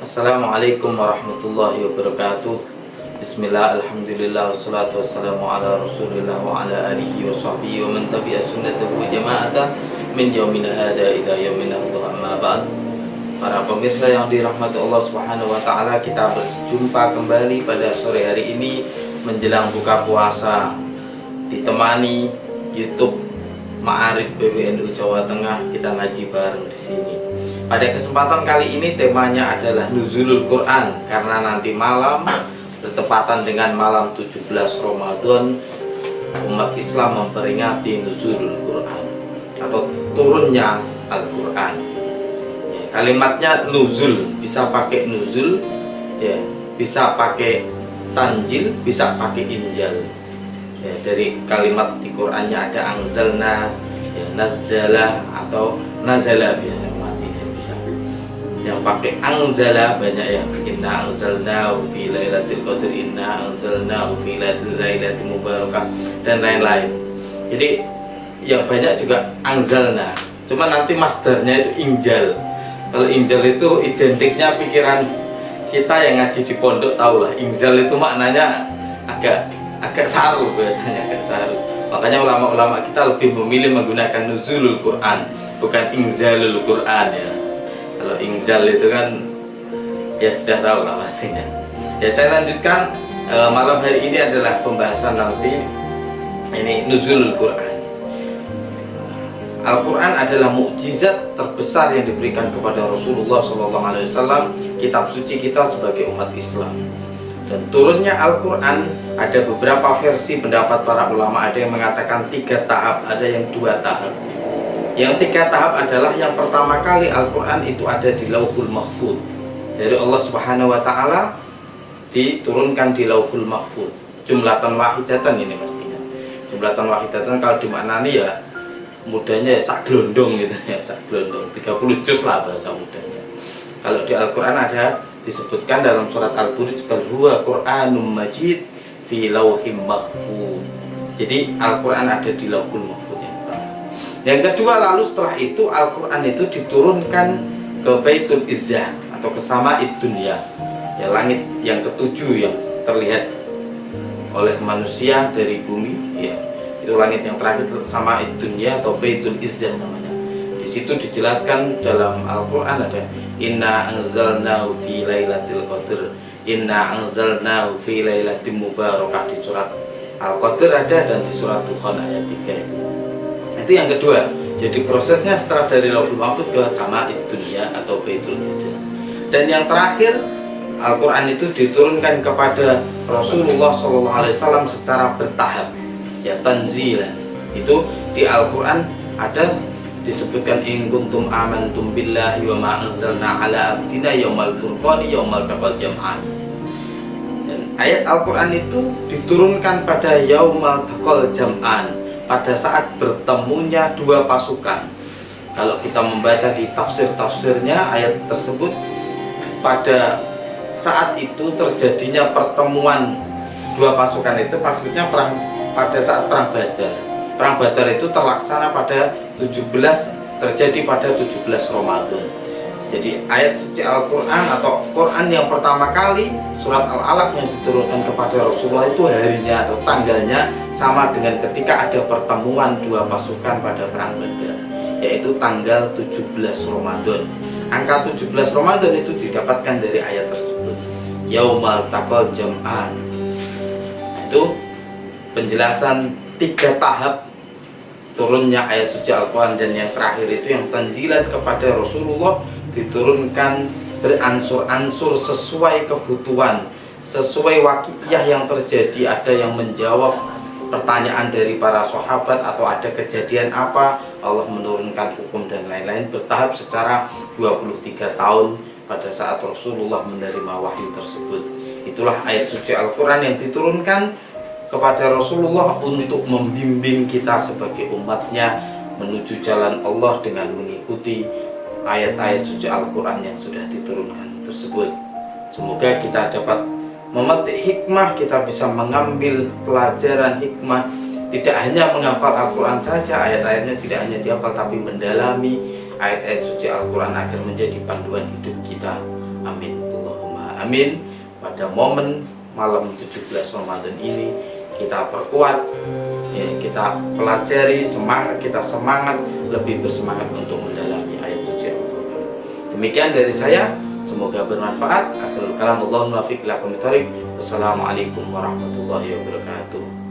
Assalamualaikum warahmatullahi wabarakatuh. Bismillah, alhamdulillah, wassalatu wassalamu ala rasulillah wa ala alihi wa sahbihi wa man tabi'a sunnatahu wa jama'atah min yaumina hada ila yaumina Allah, amma ba'd. Para pemirsa yang dirahmati Allah subhanahu wa ta'ala, kita berjumpa kembali pada sore hari ini menjelang buka puasa, ditemani YouTube Ma'arif PBNU Jawa Tengah. Kita ngaji bareng di sini. Pada kesempatan kali ini temanya adalah Nuzulul Quran, karena nanti malam bertepatan dengan malam 17 Ramadan, umat Islam memperingati Nuzulul Quran atau turunnya Al-Quran. Ya, kalimatnya nuzul, bisa pakai nuzul, ya, bisa pakai tanjil, bisa pakai injal. Ya, dari kalimat di Qurannya ada anzalna, ya, nazzala atau nazala biasa. Yang pakai anzala banyak ya, inna anzalnahu fi lailatul qadr, inna anzalnahu fi lailatul mubarakah, dan lain-lain. Jadi yang banyak juga anzalna, cuma nanti masdarnya itu injal. Kalau injal itu identiknya pikiran kita yang ngaji di pondok tahu lah, injal itu maknanya agak saru, biasanya agak saru. Makanya ulama-ulama kita lebih memilih menggunakan nuzulul Quran, bukan inzalul Quran ya. Kalau inzal itu kan ya sudah tahu lah pastinya. Ya, saya lanjutkan. Malam hari ini adalah pembahasan nanti ini Nuzulul Quran. Al-Quran adalah mukjizat terbesar yang diberikan kepada Rasulullah SAW, kitab suci kita sebagai umat Islam. Dan turunnya Al-Quran ada beberapa versi pendapat para ulama. Ada yang mengatakan 3 tahap, ada yang 2 tahap. Yang 3 tahap adalah yang pertama kali Al-Quran itu ada di Lauhul Mahfuz. Dari Allah Subhanahu wa Ta'ala diturunkan di Lauhul Mahfuz. Jumlatan wahidatan ini mestinya. Jumlatan wahidatan kalau dimaknani ya mudahnya ya sak glondong gitu ya, sak glondong. 30 juz lah bahasa mudahnya. Kalau di Al-Quran ada disebutkan dalam surat Al-Buruj, bal huwa Qur'anum Majid fi Lauhim Mahfuz. Jadi Al-Quran ada di Lauhul Mahfuz. Yang kedua, lalu setelah itu Al-Quran itu diturunkan ke Baitul Izzah atau ke Sama'id Dunya, ya, langit yang ketujuh yang terlihat oleh manusia dari bumi, ya, itu langit yang terakhir, Sama'id Dunya atau Baitul Izzah namanya. Di situ dijelaskan dalam Al-Quran ada inna anzalnahu fi lailatul qadr, inna anzalnahu fi lailatin mubarakah di surat Al-Qadr ada, dan di surat Dukhan ayat 3 itu yang kedua. Jadi prosesnya setelah dari Lauhul Mahfuz ke Sama'id Dunya atau Baitul Izzah. Dan yang terakhir, Al-Quran itu diturunkan kepada Rasulullah SAW secara bertahap, ya, tanzilan. Itu di Al-Quran ada disebutkan in kuntum amantum billahi wa ma anzalna ala abdina yaumal furqani yaumal taqal jam'an. Dan ayat Al-Quran itu diturunkan pada yaumal taqal jam'an, pada saat bertemunya 2 pasukan. Kalau kita membaca di tafsir-tafsirnya ayat tersebut, pada saat itu terjadinya pertemuan 2 pasukan itu maksudnya pada saat perang Badar. Perang Badar itu terlaksana pada 17, terjadi pada 17 Ramadan. Jadi ayat suci Al-Quran atau Quran yang pertama kali surat Al-Alaq yang diturunkan kepada Rasulullah itu harinya atau tanggalnya sama dengan ketika ada pertemuan 2 pasukan pada perang Badar, yaitu tanggal 17 Ramadan. Angka 17 Ramadan itu didapatkan dari ayat tersebut, yaumal taqal jam'an. Itu penjelasan 3 tahap turunnya ayat suci Al-Quran. Dan yang terakhir itu yang tanzilan kepada Rasulullah, diturunkan beransur-ansur sesuai kebutuhan, sesuai waqiah yang terjadi. Ada yang menjawab pertanyaan dari para sahabat atau ada kejadian apa, Allah menurunkan hukum dan lain-lain bertahap secara 23 tahun pada saat Rasulullah menerima wahyu tersebut. Itulah ayat suci Al-Quran yang diturunkan kepada Rasulullah untuk membimbing kita sebagai umatnya menuju jalan Allah dengan mengikuti ayat-ayat suci Al-Quran yang sudah diturunkan tersebut. Semoga kita dapat memetik hikmah, kita bisa mengambil pelajaran hikmah, tidak hanya menghafal Al-Quran saja, ayat-ayatnya tidak hanya dihafal, tapi mendalami ayat-ayat suci Al-Quran agar menjadi panduan hidup kita. Amin. Amin. Pada momen malam 17 Ramadan ini kita perkuat, ya, kita pelajari, kita semangat, lebih bersemangat untuk mendalami ayat suci Al-Quran. Demikian dari saya, semoga bermanfaat. Akhirul kalam, Allahu muwaffiq ila aqwamit thoriq. Wassalamualaikum warahmatullahi wabarakatuh.